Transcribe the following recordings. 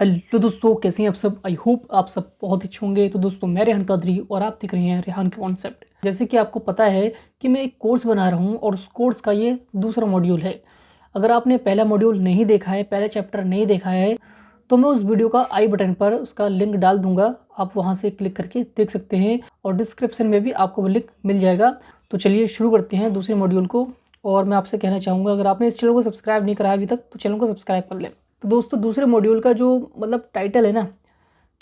Hello दोस्तों, कैसे हैं आप सब। आई होप आप सब बहुत अच्छे होंगे। तो दोस्तों, मैं रेहान कादरी और आप देख रहे हैं रेहान के कॉन्सेप्ट। जैसे कि आपको पता है कि मैं एक कोर्स बना रहा हूं और उस कोर्स का ये दूसरा मॉड्यूल है। अगर आपने पहला मॉड्यूल नहीं देखा है, पहला चैप्टर नहीं देखा है, तो मैं उस वीडियो का आई बटन पर उसका लिंक डाल दूंगा। आप वहाँ से क्लिक करके देख सकते हैं और डिस्क्रिप्शन में भी आपको वो लिंक मिल जाएगा। तो चलिए शुरू करते हैं दूसरे मॉड्यूल को। और मैं आपसे कहना चाहूँगा, अगर आपने इस चैनल को सब्सक्राइब नहीं करा अभी तक तो चैनल को सब्सक्राइब कर लें। तो दोस्तों, दूसरे मॉड्यूल का जो टाइटल है ना,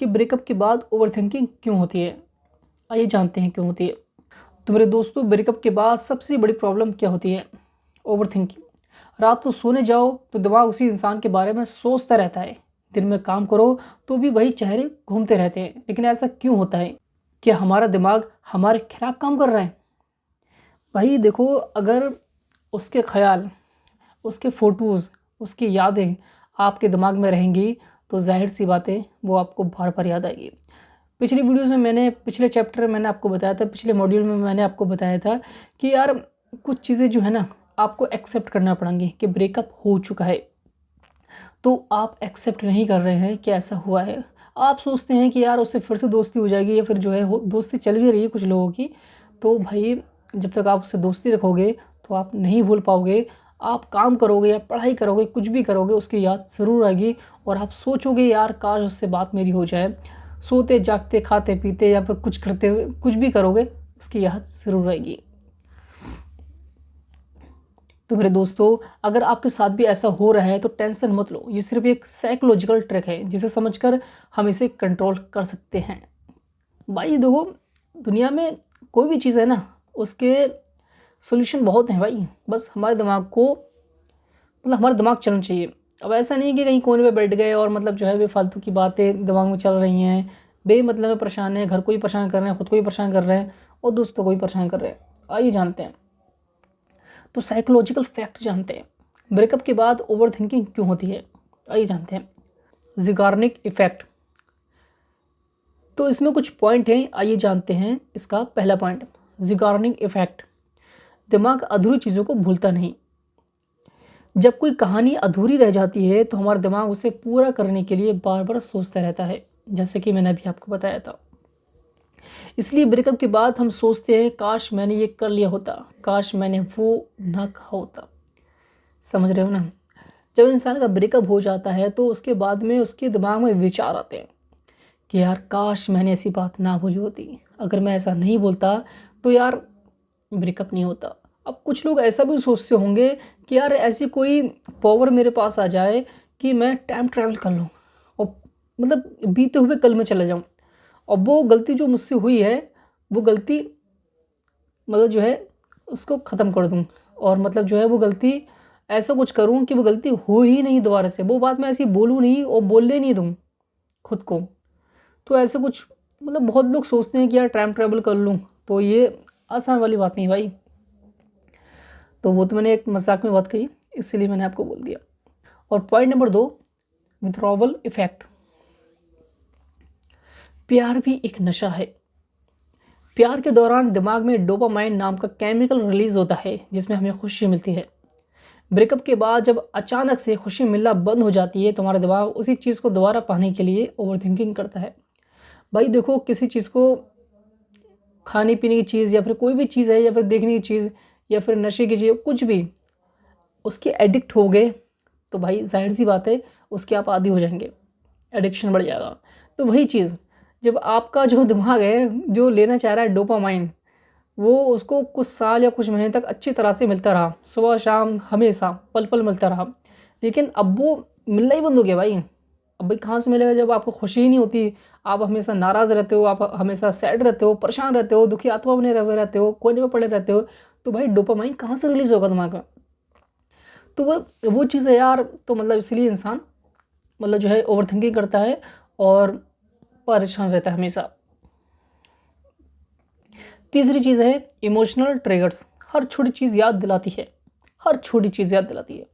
कि ब्रेकअप के बाद ओवरथिंकिंग क्यों होती है। आइए जानते हैं क्यों होती है। तो मेरे दोस्तों, ब्रेकअप के बाद सबसे बड़ी प्रॉब्लम क्या होती है? ओवरथिंकिंग। रात को सोने जाओ तो दिमाग उसी इंसान के बारे में सोचता रहता है। दिन में काम करो तो भी वही चेहरे घूमते रहते हैं। लेकिन ऐसा क्यों होता है? क्या हमारा दिमाग हमारे खिलाफ काम कर रहा है? भाई देखो, अगर उसके ख्याल, उसके फ़ोटोज़, उसकी यादें आपके दिमाग में रहेंगी तो ज़ाहिर सी बात है वो आपको बार बार याद आएगी। पिछली वीडियोज़ में पिछले चैप्टर में मैंने आपको बताया था, पिछले मॉड्यूल में मैंने आपको बताया था कि यार कुछ चीज़ें जो है ना, आपको एक्सेप्ट करना पड़ेंगी कि ब्रेकअप हो चुका है। तो आप एक्सेप्ट नहीं कर रहे हैं कि ऐसा हुआ है। आप सोचते हैं कि यार उससे फिर से दोस्ती हो जाएगी, या फिर जो है दोस्ती चल भी रही है कुछ लोगों की। तो भाई, जब तक आप उससे दोस्ती रखोगे तो आप नहीं भूल पाओगे। आप काम करोगे या पढ़ाई करोगे, कुछ भी करोगे, उसकी याद ज़रूर आएगी और आप सोचोगे यार काश उससे बात मेरी हो जाए। सोते जागते, खाते पीते या फिर कुछ करते हुए कुछ भी करोगे, उसकी याद ज़रूर आएगी। तो मेरे दोस्तों, अगर आपके साथ भी ऐसा हो रहा है तो टेंशन मत लो। ये सिर्फ एक साइकोलॉजिकल ट्रिक है जिसे समझकर हम इसे कंट्रोल कर सकते हैं। भाई देखो, दुनिया में कोई भी चीज़ है ना, उसके सॉल्यूशन बहुत हैं भाई। बस हमारे दिमाग को, हमारा दिमाग चलना चाहिए। अब ऐसा नहीं कि कहीं कोने पे बैठ गए और जो है बेफालतू की बातें दिमाग में चल रही हैं, बेमतलब में परेशान है, घर को ही परेशान कर रहे हैं, ख़ुद को ही परेशान कर रहे हैं और दोस्तों को भी परेशान कर रहे हैं। आइए जानते हैं। तो साइकोलॉजिकल फैक्ट जानते हैं, ब्रेकअप के बाद ओवरथिंकिंग क्यों होती है। आइए जानते हैं। ज़िगार्निक इफ़ेक्ट। तो इसमें कुछ पॉइंट हैं, आइए जानते हैं। इसका पहला पॉइंट, ज़िगार्निक इफ़ेक्ट। दिमाग अधूरी चीज़ों को भूलता नहीं। जब कोई कहानी अधूरी रह जाती है तो हमारा दिमाग उसे पूरा करने के लिए बार बार सोचता रहता है, जैसे कि मैंने अभी आपको बताया था। इसलिए ब्रेकअप के बाद हम सोचते हैं काश मैंने ये कर लिया होता, काश मैंने वो ना कहा होता। समझ रहे हो ना? जब इंसान का ब्रेकअप हो जाता है तो उसके बाद में उसके दिमाग में विचार आते हैं कि यार काश मैंने ऐसी बात ना बोली होती, अगर मैं ऐसा नहीं बोलता तो यार ब्रेकअप नहीं होता। अब कुछ लोग ऐसा भी सोचते होंगे कि यार ऐसी कोई पावर मेरे पास आ जाए कि मैं टाइम ट्रैवल कर लूँ और बीते हुए कल में चला जाऊँ और वो गलती जो मुझसे हुई है, वो गलती जो है उसको ख़त्म कर दूँ और जो है वो गलती ऐसा कुछ करूँ कि वो गलती हो ही नहीं दोबारा से, वो बात मैं ऐसी बोलूँ नहीं और बोलने नहीं दूँ खुद को। तो ऐसा कुछ बहुत लोग सोचते हैं कि यार टाइम ट्रैवल कर लूँ, तो ये आसान वाली बात नहीं भाई। तो वो तो मैंने एक मजाक में बात कही, इसलिए मैंने आपको बोल दिया। और पॉइंट नंबर 2, विथड्रॉवल इफेक्ट। प्यार भी एक नशा है। प्यार के दौरान दिमाग में डोपामाइन नाम का केमिकल रिलीज होता है जिसमें हमें खुशी मिलती है। ब्रेकअप के बाद जब अचानक से खुशी मिलना बंद हो जाती है तो हमारा दिमाग उसी चीज़ को दोबारा पाने के लिए ओवरथिंकिंग करता है। भाई देखो, किसी चीज़ को, खाने पीने की चीज़ या फिर कोई भी चीज़ है या फिर देखने की चीज़ या फिर नशे की चीज़, कुछ भी, उसके एडिक्ट हो गए तो भाई जाहिर सी बात है उसके आप आदी हो जाएंगे, एडिक्शन बढ़ जाएगा। तो वही चीज़, जब आपका जो दिमाग है जो लेना चाह रहा है डोपामाइन, वो उसको कुछ साल या कुछ महीने तक अच्छी तरह से मिलता रहा, सुबह शाम हमेशा पल पल मिलता रहा, लेकिन अब वो मिलना ही बंद हो गया भाई। अब भाई कहाँ से मिलेगा जब आपको खुशी ही नहीं होती, आप हमेशा नाराज़ रहते हो, आप हमेशा सैड रहते हो, परेशान रहते हो, दुखी आत्मा बने रहते हो, कोने में पड़े रहते हो, तो भाई डोपामाइन कहाँ से रिलीज़ होगा दिमाग में? तो वो चीज़ है यार। तो इसलिए इंसान जो है ओवरथिंकिंग करता है और परेशान रहता है हमेशा। तीसरी चीज़ है इमोशनल ट्रिगर्स। हर छोटी चीज़ याद दिलाती है, हर छोटी चीज़ याद दिलाती है।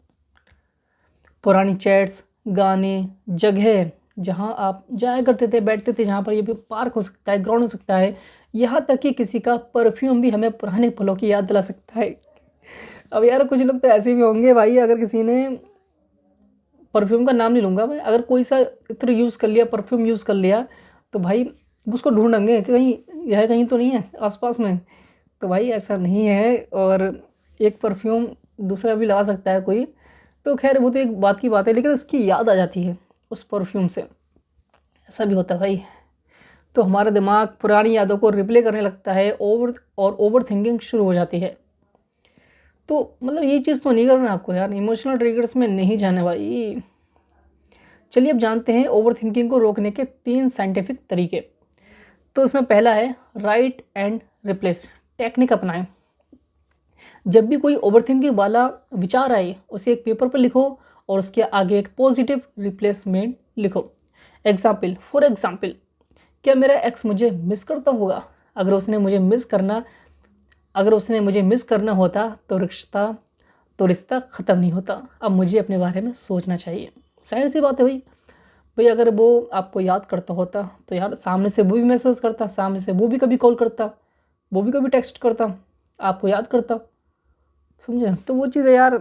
पुरानी चैट्स, गाने, जगह जहाँ आप जाया करते थे, बैठते थे, जहाँ पर ये भी पार्क हो सकता है, ग्राउंड हो सकता है, यहाँ तक कि किसी का परफ्यूम भी हमें पुराने पलों की याद दिला सकता है। अब यार कुछ लोग तो ऐसे भी होंगे भाई, अगर किसी ने परफ्यूम का नाम नहीं लूँगा भाई, अगर कोई सा इत्र यूज़ कर लिया, परफ्यूम यूज़ कर लिया, तो भाई उसको ढूंढेंगे कि कहीं यह कहीं तो नहीं है आसपास में। तो भाई ऐसा नहीं है। और एक परफ्यूम दूसरा भी लगा सकता है कोई, तो खैर वो तो एक बात की बात है, लेकिन उसकी याद आ जाती है उस परफ्यूम से, ऐसा भी होता है भाई। तो हमारा दिमाग पुरानी यादों को रिप्ले करने लगता है, ओवर थिंकिंग शुरू हो जाती है। तो मतलब ये चीज़ तो नहीं करना आपको यार, इमोशनल ट्रिगर्स में नहीं जाना भाई। चलिए अब जानते हैं ओवर थिंकिंग को रोकने के 3 साइंटिफिक तरीके। तो उसमें पहला है राइट एंड रिप्लेस टेक्निक अपनाएं। जब भी कोई ओवरथिंकिंग वाला विचार आए, उसे एक पेपर पर लिखो और उसके आगे एक पॉजिटिव रिप्लेसमेंट लिखो। फॉर एग्जाम्पल, क्या मेरा एक्स मुझे मिस करता होगा? अगर उसने मुझे मिस करना होता तो रिश्ता ख़त्म नहीं होता। अब मुझे अपने बारे में सोचना चाहिए। जाहिर सी बात है भाई अगर वो आपको याद करता होता तो यार सामने से वो भी मैसेज करता, सामने से वो भी कभी कॉल करता, वो भी कभी टेक्स्ट करता, आपको याद करता, समझे? तो वो चीज़ें यार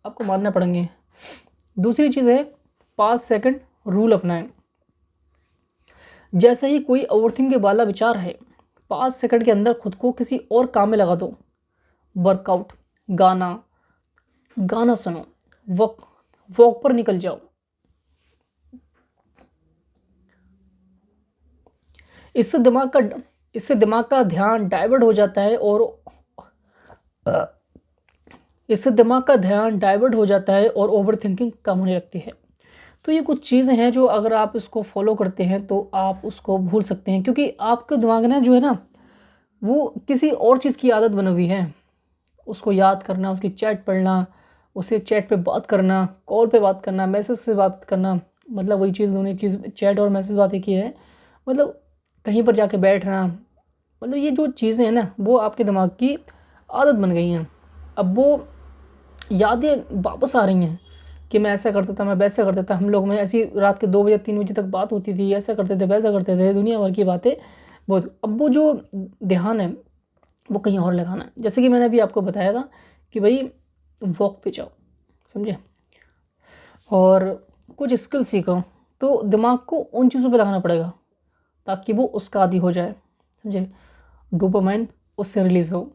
आपको मानना पड़ेंगे। दूसरी चीज़ है 5 सेकंड रूल अपनाएं। जैसे ही कोई ओवरथिंकिंग वाला विचार है, 5 सेकंड के अंदर खुद को किसी और काम में लगा दो। वर्कआउट, गाना सुनो, वॉक पर निकल जाओ। इससे दिमाग का ध्यान डाइवर्ट हो जाता है और ओवरथिंकिंग कम होने लगती है। तो ये कुछ चीज़ें हैं जो अगर आप इसको फॉलो करते हैं तो आप उसको भूल सकते हैं, क्योंकि आपका दिमाग ना जो है ना वो किसी और चीज़ की आदत बनी हुई है। उसको याद करना, उसकी चैट पढ़ना, उसे चैट पे बात करना, कॉल पे बात करना, मैसेज से बात करना, मतलब वही चीज़ दोनों चीज़, चैट और मैसेज बात एक ही है। मतलब कहीं पर जाके बैठना, मतलब ये जो चीज़ें हैं ना वो आपके दिमाग की आदत बन गई हैं। अब वो यादें वापस आ रही हैं कि मैं ऐसा करता था, मैं वैसा करता था, हम लोग में ऐसी रात के 2 बजे 3 बजे तक बात होती थी, ऐसा करते थे वैसा करते थे, दुनिया भर की बातें बहुत। अब वो जो ध्यान है वो कहीं और लगाना है। जैसे कि मैंने अभी आपको बताया था कि भाई वॉक पे जाओ, समझे, और कुछ स्किल सीखो। तो दिमाग को उन चीज़ों पे लगाना पड़ेगा ताकि वो उसका आदी हो जाए, समझे, डोपामाइन उससे रिलीज़ हो।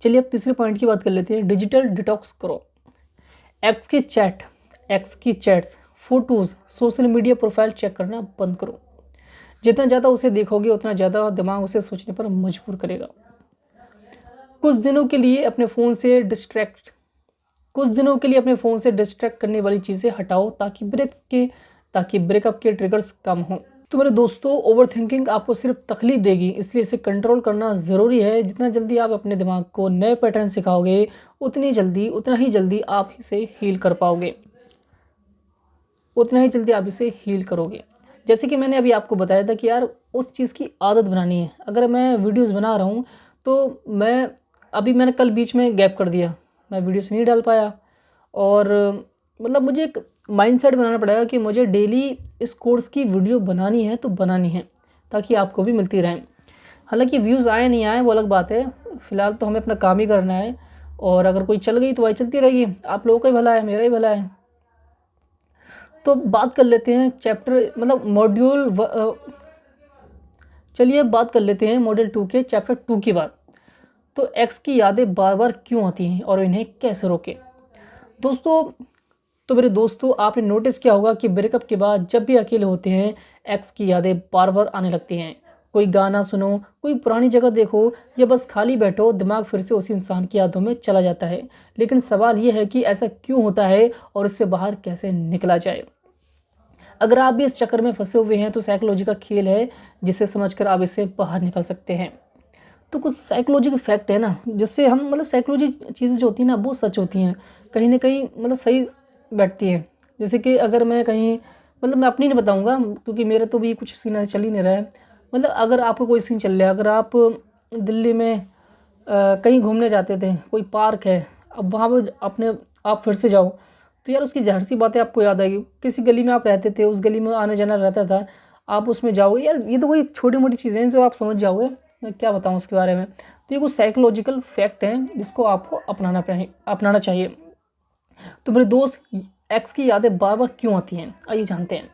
चलिए अब तीसरे पॉइंट की बात कर लेते हैं, डिजिटल डिटॉक्स करो। एक्स की chats, photos, social media profile check करना बंद करो। जितना ज़्यादा उसे देखोगे उतना ज़्यादा दिमाग उसे सोचने पर मजबूर करेगा। कुछ दिनों के लिए अपने फ़ोन से डिस्ट्रैक्ट करने वाली चीज़ें हटाओ ताकि ब्रेकअप के ट्रिगर्स कम हों। तो मेरे दोस्तों, ओवरथिंकिंग आपको सिर्फ तकलीफ देगी, इसलिए इसे कंट्रोल करना ज़रूरी है। जितना जल्दी आप अपने दिमाग को नए पैटर्न सिखाओगे उतना ही जल्दी आप इसे हील करोगे। जैसे कि मैंने अभी आपको बताया था कि यार उस चीज़ की आदत बनानी है। अगर मैं वीडियोस बना रहा हूँ तो मैंने कल बीच में गैप कर दिया, मैं वीडियोस नहीं डाल पाया। और मतलब मुझे एक माइंडसेट बनाना पड़ेगा कि मुझे डेली इस कोर्स की वीडियो बनानी है तो बनानी है, ताकि आपको भी मिलती रहें। हालांकि व्यूज़ आए नहीं आए वो अलग बात है, फ़िलहाल तो हमें अपना काम ही करना है। और अगर कोई चल गई तो भाई चलती रहेगी, आप लोगों का ही भला है, मेरा ही भला है। तो बात कर लेते हैं चलिए बात कर लेते हैं मॉड्यूल 2 के चैप्टर 2 की बात। तो एक्स की यादें बार बार क्यों आती हैं और इन्हें कैसे रोकें। मेरे दोस्तों, आपने नोटिस किया होगा कि ब्रेकअप के बाद जब भी अकेले होते हैं एक्स की यादें बार बार आने लगती हैं। कोई गाना सुनो, कोई पुरानी जगह देखो, या बस खाली बैठो, दिमाग फिर से उसी इंसान की यादों में चला जाता है। लेकिन सवाल ये है कि ऐसा क्यों होता है और इससे बाहर कैसे निकला जाए। अगर आप भी इस चक्कर में फंसे हुए हैं तो साइकोलॉजी का खेल है जिसे समझकर आप इससे बाहर निकल सकते हैं। तो कुछ साइकोलॉजी के फैक्ट है ना, जिससे हम साइकोलॉजी चीज़ें जो होती हैं ना वो सच होती हैं, कहीं ना कहीं सही बैठती है। जैसे कि अगर मैं कहीं मैं अपनी नहीं बताऊंगा क्योंकि मेरा तो भी कुछ सीन चल ही नहीं रहा है। अगर आपको कोई सीन चल रहा है, अगर आप दिल्ली में कहीं घूमने जाते थे, कोई पार्क है, अब वहाँ पर आप फिर से जाओ तो यार उसकी ज़ाहिर सी बातें आपको याद आएगी। किसी गली में आप रहते थे, उस गली में आने जाना रहता था, आप उसमें जाओगे, यार ये तो कोई छोटी मोटी चीज़ें हैं जो आप समझ जाओगे, मैं क्या बताऊँ उसके बारे में। तो ये कुछ साइकोलॉजिकल फैक्ट हैं जिसको आपको अपनाना चाहिए। तो मेरे दोस्त, एक्स की यादें बार बार क्यों आती हैं, आइए जानते हैं।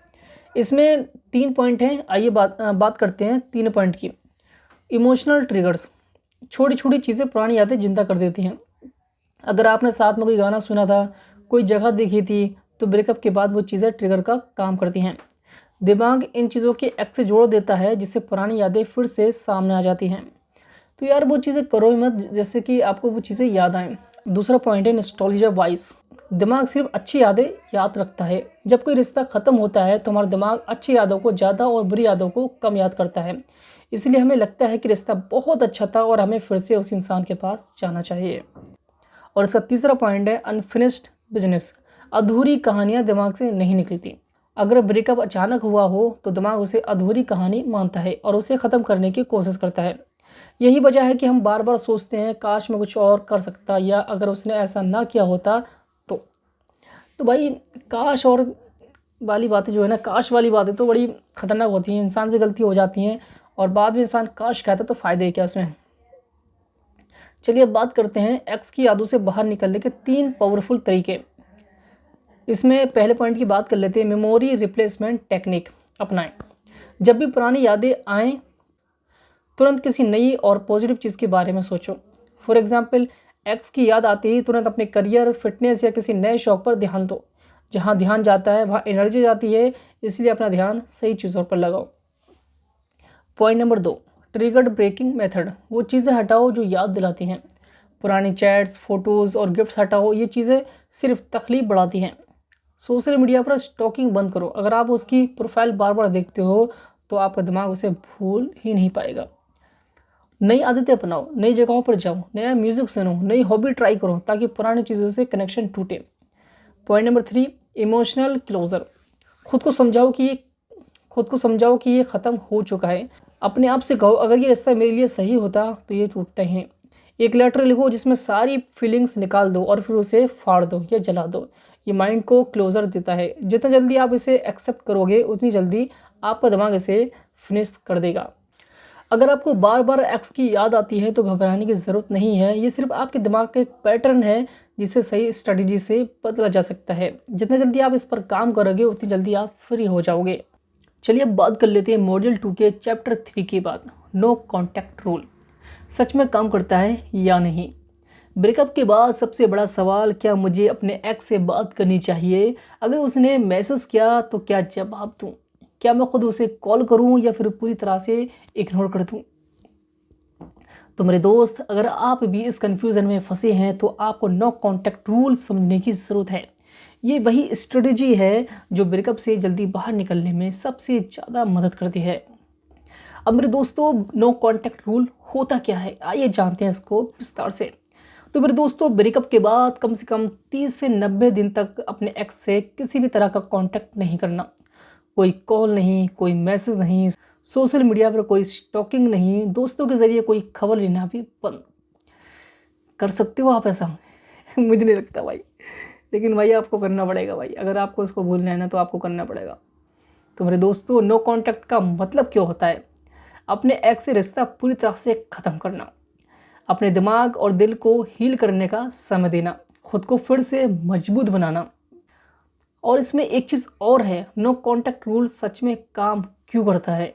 इसमें 3 पॉइंट हैं, आइए बात करते हैं 3 पॉइंट की। इमोशनल ट्रिगर्स, छोटी छोटी चीज़ें पुरानी यादें जिंदा कर देती हैं। अगर आपने साथ में कोई गाना सुना था, कोई जगह देखी थी, तो ब्रेकअप के बाद वो चीज़ें ट्रिगर का काम करती हैं। दिमाग इन चीज़ों के एक्स से जोड़ देता है, जिससे पुरानी यादें फिर से सामने आ जाती हैं। तो यार वो चीज़ें करो ही मत जैसे कि आपको वो चीज़ें याद आएँ। दूसरा पॉइंट है नॉस्टैल्जिया वाइस। दिमाग सिर्फ अच्छी यादें याद रखता है। जब कोई रिश्ता ख़त्म होता है तो हमारा दिमाग अच्छी यादों को ज़्यादा और बुरी यादों को कम याद करता है। इसलिए हमें लगता है कि रिश्ता बहुत अच्छा था और हमें फिर से उस इंसान के पास जाना चाहिए। और इसका तीसरा पॉइंट है अनफिनिश्ड बिजनेस। अधूरी कहानियाँ दिमाग से नहीं निकलती। अगर ब्रेकअप अचानक हुआ हो तो दिमाग उसे अधूरी कहानी मानता है और उसे ख़त्म करने की कोशिश करता है। यही वजह है कि हम बार बार सोचते हैं काश मैं कुछ और कर सकता, या अगर उसने ऐसा ना किया होता तो। भाई काश और वाली बातें जो है ना, काश वाली बातें तो बड़ी ख़तरनाक होती हैं। इंसान से गलती हो जाती हैं और बाद में इंसान काश कहता है तो फ़ायदे क्या उसमें। चलिए अब बात करते हैं एक्स की यादों से बाहर निकलने के 3 पावरफुल तरीके। इसमें पहले पॉइंट की बात कर लेते हैं, मेमोरी रिप्लेसमेंट टेक्निक अपनाएं। जब भी पुरानी यादें आएँ, तुरंत किसी नई और पॉजिटिव चीज़ के बारे में सोचो। फॉर एग्जाम्पल, एक्स की याद आते ही तुरंत अपने करियर, फिटनेस या किसी नए शौक पर ध्यान दो। जहाँ ध्यान जाता है वहाँ एनर्जी जाती है, इसलिए अपना ध्यान सही चीज़ों पर लगाओ। Point number 2, triggered breaking method. वो चीज़ें हटाओ जो याद दिलाती हैं। पुरानी चैट्स, फोटोज़ और गिफ्ट्स हटाओ, ये चीज़ें सिर्फ तकलीफ बढ़ाती हैं। सोशल मीडिया पर स्टॉकिंग बंद करो। अगर आप उसकी प्रोफाइल बार बार देखते हो तो आपका दिमाग उसे भूल ही नहीं पाएगा। नई आदतें अपनाओ, नई जगहों पर जाओ, नया म्यूज़िक सुनो, नई हॉबी ट्राई करो ताकि पुरानी चीज़ों से कनेक्शन टूटे। Point number 3, emotional closure. खुद को समझाओ कि ये खुद को समझाओ कि ये ख़त्म हो चुका है। अपने आप से कहो अगर ये रिश्ता मेरे लिए सही होता तो ये टूटता ही नहीं। एक लेटर लिखो जिसमें सारी फीलिंग्स निकाल दो और फिर उसे फाड़ दो या जला दो। ये माइंड को क्लोजर देता है। जितना जल्दी आप इसे एक्सेप्ट करोगे उतनी जल्दी आपका दिमाग इसे फिनिश कर देगा। अगर आपको बार बार एक्स की याद आती है तो घबराने की ज़रूरत नहीं है। ये सिर्फ आपके दिमाग का एक पैटर्न है जिसे सही स्ट्रेटजी से बदला जा सकता है। जितना जल्दी आप इस पर काम करोगे उतनी जल्दी आप फ्री हो जाओगे। चलिए अब बात कर लेते हैं मॉड्यूल 2 के चैप्टर 3 की बात, नो कॉन्टैक्ट रूल। सच में काम करता है या नहीं। ब्रेकअप के बाद सबसे बड़ा सवाल, क्या मुझे अपने एक्स से बात करनी चाहिए? अगर उसने मैसेज किया तो क्या जवाब दूँ? क्या मैं खुद उसे कॉल करूं या फिर पूरी तरह से इग्नोर कर दूं? तो मेरे दोस्त, अगर आप भी इस कंफ्यूजन में फंसे हैं तो आपको नो कॉन्टैक्ट रूल समझने की ज़रूरत है। ये वही स्ट्रेटजी है जो ब्रेकअप से जल्दी बाहर निकलने में सबसे ज़्यादा मदद करती है। अब मेरे दोस्तों, नो कॉन्टैक्ट रूल होता क्या है, आइए जानते हैं इसको विस्तार से। तो मेरे दोस्तों, ब्रेकअप के बाद कम से कम 30 से 90 दिन तक अपने एक्स से किसी भी तरह का कॉन्टैक्ट नहीं करना। कोई कॉल नहीं, कोई मैसेज नहीं, सोशल मीडिया पर कोई स्टॉकिंग नहीं, दोस्तों के ज़रिए कोई खबर लेना भी बंद। कर सकते हो आप ऐसा? मुझे नहीं लगता भाई, लेकिन भाई आपको करना पड़ेगा भाई। अगर आपको उसको भूलना है ना तो आपको करना पड़ेगा। तो मेरे दोस्तों, नो कॉन्टैक्ट का मतलब क्यों होता है? अपने एक्स से रिश्ता पूरी तरह से ख़त्म करना, अपने दिमाग और दिल को हील करने का समय देना, खुद को फिर से मजबूत बनाना। और इसमें एक चीज़ और है, नो कॉन्टैक्ट रूल सच में काम क्यों करता है?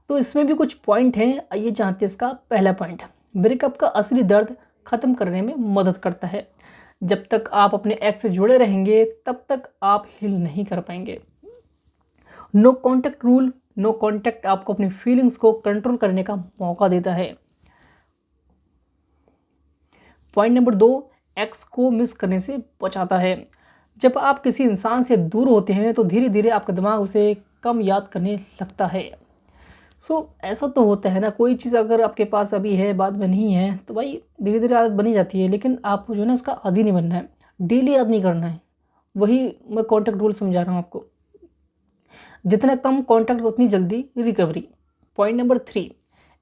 तो इसमें भी कुछ पॉइंट हैं, आइए जानते हैं इसका पहला पॉइंट। ब्रेकअप का असली दर्द ख़त्म करने में मदद करता है। जब तक आप अपने एक्स से जुड़े रहेंगे तब तक आप हील नहीं कर पाएंगे। No contact rule, no contact आपको अपनी फीलिंग्स को कंट्रोल करने का मौका देता है। पॉइंट नंबर 2, एक्स को मिस करने से बचाता है। जब आप किसी इंसान से दूर होते हैं तो धीरे धीरे आपका दिमाग उसे कम याद करने लगता है। ऐसा तो होता है ना, कोई चीज़ अगर आपके पास अभी है बाद में नहीं है तो भाई धीरे धीरे आदत बनी जाती है, लेकिन आपको जो है ना उसका आदी नहीं बनना है, डेली याद नहीं करना है। वही मैं कॉन्टैक्ट रूल समझा रहा हूँ आपको। जितना कम कॉन्टैक्ट उतनी जल्दी रिकवरी। पॉइंट नंबर 3,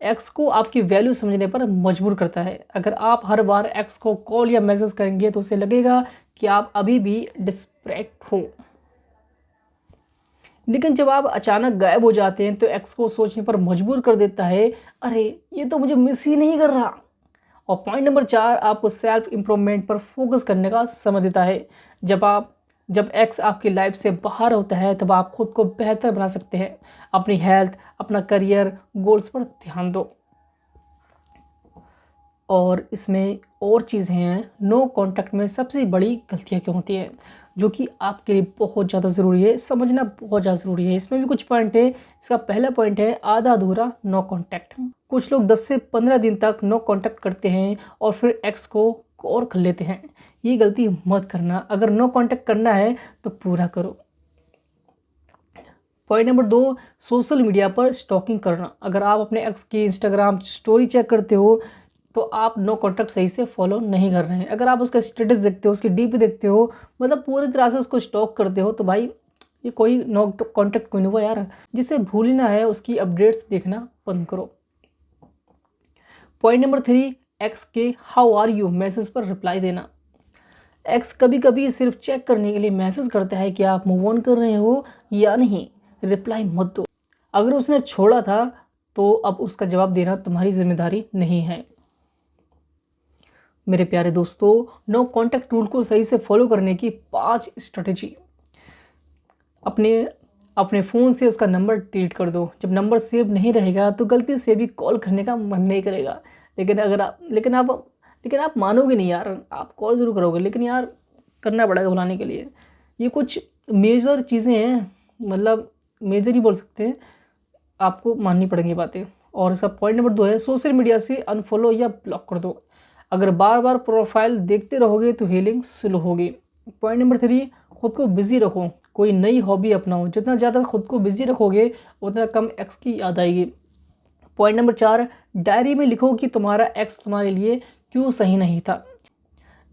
एक्स को आपकी वैल्यू समझने पर मजबूर करता है। अगर आप हर बार एक्स को कॉल या मैसेज करेंगे तो उसे लगेगा कि आप अभी भी डिस्परेट हो। लेकिन जब आप अचानक गायब हो जाते हैं तो एक्स को सोचने पर मजबूर कर देता है, अरे ये तो मुझे मिस ही नहीं कर रहा। और पॉइंट नंबर 4 आपको सेल्फ इम्प्रूवमेंट पर फोकस करने का समय देता है। जब एक्स आपकी लाइफ से बाहर होता है तब आप खुद को बेहतर बना सकते हैं। अपनी हेल्थ, अपना करियर, गोल्स पर ध्यान दो। और इसमें और चीज़ें हैं, नो कॉन्टैक्ट में सबसे बड़ी गलतियाँ क्यों होती हैं, जो कि आपके लिए बहुत ज़्यादा ज़रूरी है, समझना बहुत ज़्यादा ज़रूरी है। इसमें भी कुछ पॉइंट है। इसका पहला पॉइंट है आधा अधूरा नो कॉन्टैक्ट। कुछ लोग 10 से 15 दिन तक नो कॉन्टैक्ट करते हैं और फिर एक्स को और कर लेते हैं। ये गलती मत करना। अगर नो कॉन्टैक्ट करना है तो पूरा करो। पॉइंट नंबर 2, सोशल मीडिया पर स्टॉकिंग करना। अगर आप अपने एक्स की इंस्टाग्राम स्टोरी चेक करते हो तो आप नो कॉन्टैक्ट सही से फॉलो नहीं कर रहे हैं। अगर आप उसका स्टेटस देखते हो, उसकी डीपी देखते हो, मतलब पूरी तरह से उसको स्टॉक करते हो, तो भाई ये कोई नो कॉन्टैक्ट कोई नहीं हुआ यार। जिसे भूलना है उसकी अपडेट्स देखना बंद करो। पॉइंट नंबर 3, एक्स के हाउ आर यू मैसेज पर रिप्लाई देना। एक्स कभी कभी सिर्फ चेक करने के लिए मैसेज करता है कि आप मूव ऑन कर रहे हो या नहीं। रिप्लाई मत दो। अगर उसने छोड़ा था तो अब उसका जवाब देना तुम्हारी जिम्मेदारी नहीं है। मेरे प्यारे दोस्तों, नो कॉन्टैक्ट रूल को सही से फॉलो करने की 5 स्ट्रेटेजी। अपने फ़ोन से उसका नंबर डिलीट कर दो। जब नंबर सेव नहीं रहेगा तो गलती से भी कॉल करने का मन नहीं करेगा। लेकिन आप मानोगे नहीं यार, आप कॉल ज़रूर करोगे, लेकिन यार करना पड़ेगा बुलाने के लिए। ये कुछ मेजर चीज़ें हैं, मतलब मेजर ही बोल सकते हैं, आपको माननी पड़ेंगी बातें। और इसका पॉइंट नंबर 2 है सोशल मीडिया से अनफॉलो या ब्लॉक कर दो। अगर बार बार प्रोफाइल देखते रहोगे तो हीलिंग स्लो होगी। पॉइंट नंबर 3, खुद को बिजी रखो। कोई नई हॉबी अपनाओ। जितना ज़्यादा खुद को बिजी रखोगे उतना कम एक्स की याद आएगी। पॉइंट नंबर 4, डायरी में लिखो कि तुम्हारा एक्स तुम्हारे लिए क्यों सही नहीं था।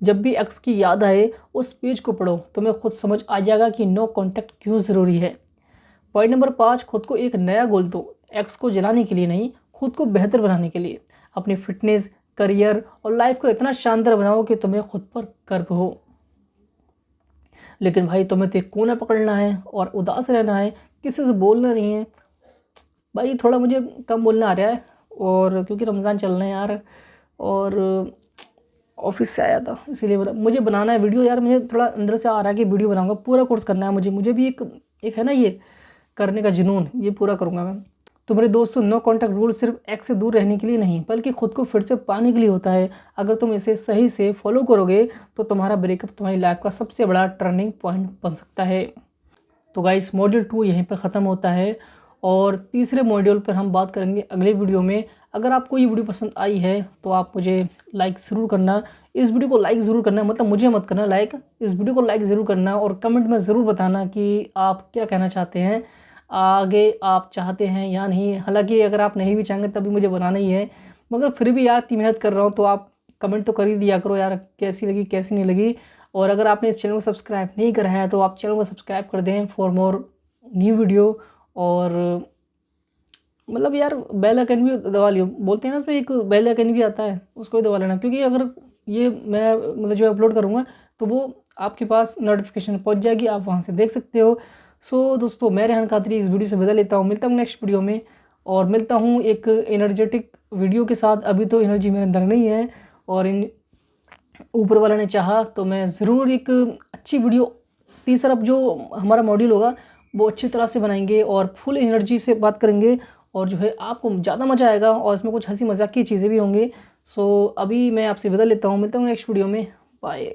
जब भी एक्स की याद आए उस पेज को पढ़ो, तुम्हें खुद समझ आ जाएगा कि नो कॉन्टैक्ट क्यों ज़रूरी है। पॉइंट नंबर 5, खुद को एक नया गोल दो। एक्स को जलाने के लिए नहीं, खुद को बेहतर बनाने के लिए। अपनी फिटनेस, करियर और लाइफ को इतना शानदार बनाओ कि तुम्हें खुद पर गर्व हो। लेकिन भाई तुम्हें तो एक कोना पकड़ना है और उदास रहना है, किसी से बोलना नहीं है। भाई थोड़ा मुझे कम बोलना आ रहा है, और क्योंकि रमज़ान चल रहे हैं यार, और ऑफिस से आया था इसीलिए मुझे बनाना है वीडियो यार। मुझे थोड़ा अंदर से आ रहा है कि वीडियो बनाऊंगा, पूरा कोर्स करना है मुझे भी एक है ना ये करने का जुनून, ये पूरा करूंगा मैं। तो मेरे दोस्तों, नो कॉन्टैक्ट रूल सिर्फ एक्स से दूर रहने के लिए नहीं, बल्कि खुद को फिर से पाने के लिए होता है। अगर तुम इसे सही से फॉलो करोगे तो तुम्हारा ब्रेकअप तुम्हारी लाइफ का सबसे बड़ा टर्निंग पॉइंट बन सकता है। तो गाइस, मॉड्यूल 2 यहीं पर ख़त्म होता है और तीसरे मॉड्यूल पर हम बात करेंगे अगले वीडियो में। अगर आपको ये वीडियो पसंद आई है तो आप मुझे लाइक ज़रूर करना। इस वीडियो को लाइक ज़रूर करना, मतलब मुझे मत करना लाइक, इस वीडियो को लाइक ज़रूर करना और कमेंट में ज़रूर बताना कि आप क्या कहना चाहते हैं, आगे आप चाहते हैं या नहीं। हालांकि अगर आप नहीं भी चाहेंगे तभी मुझे बनाना ही है, मगर फिर भी यार इतनी मेहनत कर रहा हूँ तो आप कमेंट तो कर ही दिया करो यार, कैसी लगी कैसी नहीं लगी। और अगर आपने इस चैनल को सब्सक्राइब नहीं करा है तो आप चैनल को सब्सक्राइब कर दें फॉर मोर न्यू वीडियो। और मतलब यार बेल आइकन भी दबा लियो, बोलते हैं ना उसमें एक बेल आइकन भी आता है, उसको भी दबा लेना, क्योंकि अगर ये मैं मतलब जो अपलोड करूँगा तो वो आपके पास नोटिफिकेशन पहुंच जाएगी, आप वहां से देख सकते हो। सो दोस्तों, मैं रेहान कादरी इस वीडियो से बदल लेता हूँ, मिलता हूँ नेक्स्ट वीडियो में, और मिलता हूँ एक एनर्जेटिक वीडियो के साथ। अभी तो एनर्जी मेरे अंदर नहीं है, और इन ऊपर वाला ने चाहा तो मैं ज़रूर एक अच्छी वीडियो तीसरा जो हमारा मॉड्यूल होगा वो अच्छी तरह से बनाएंगे और फुल एनर्जी से बात करेंगे, और जो है आपको ज़्यादा मज़ा आएगा, और इसमें कुछ हंसी मजाक की चीज़ें भी होंगी। सो अभी मैं आपसे विदा लेता हूँ, मिलता हूँ नेक्स्ट वीडियो में, बाय।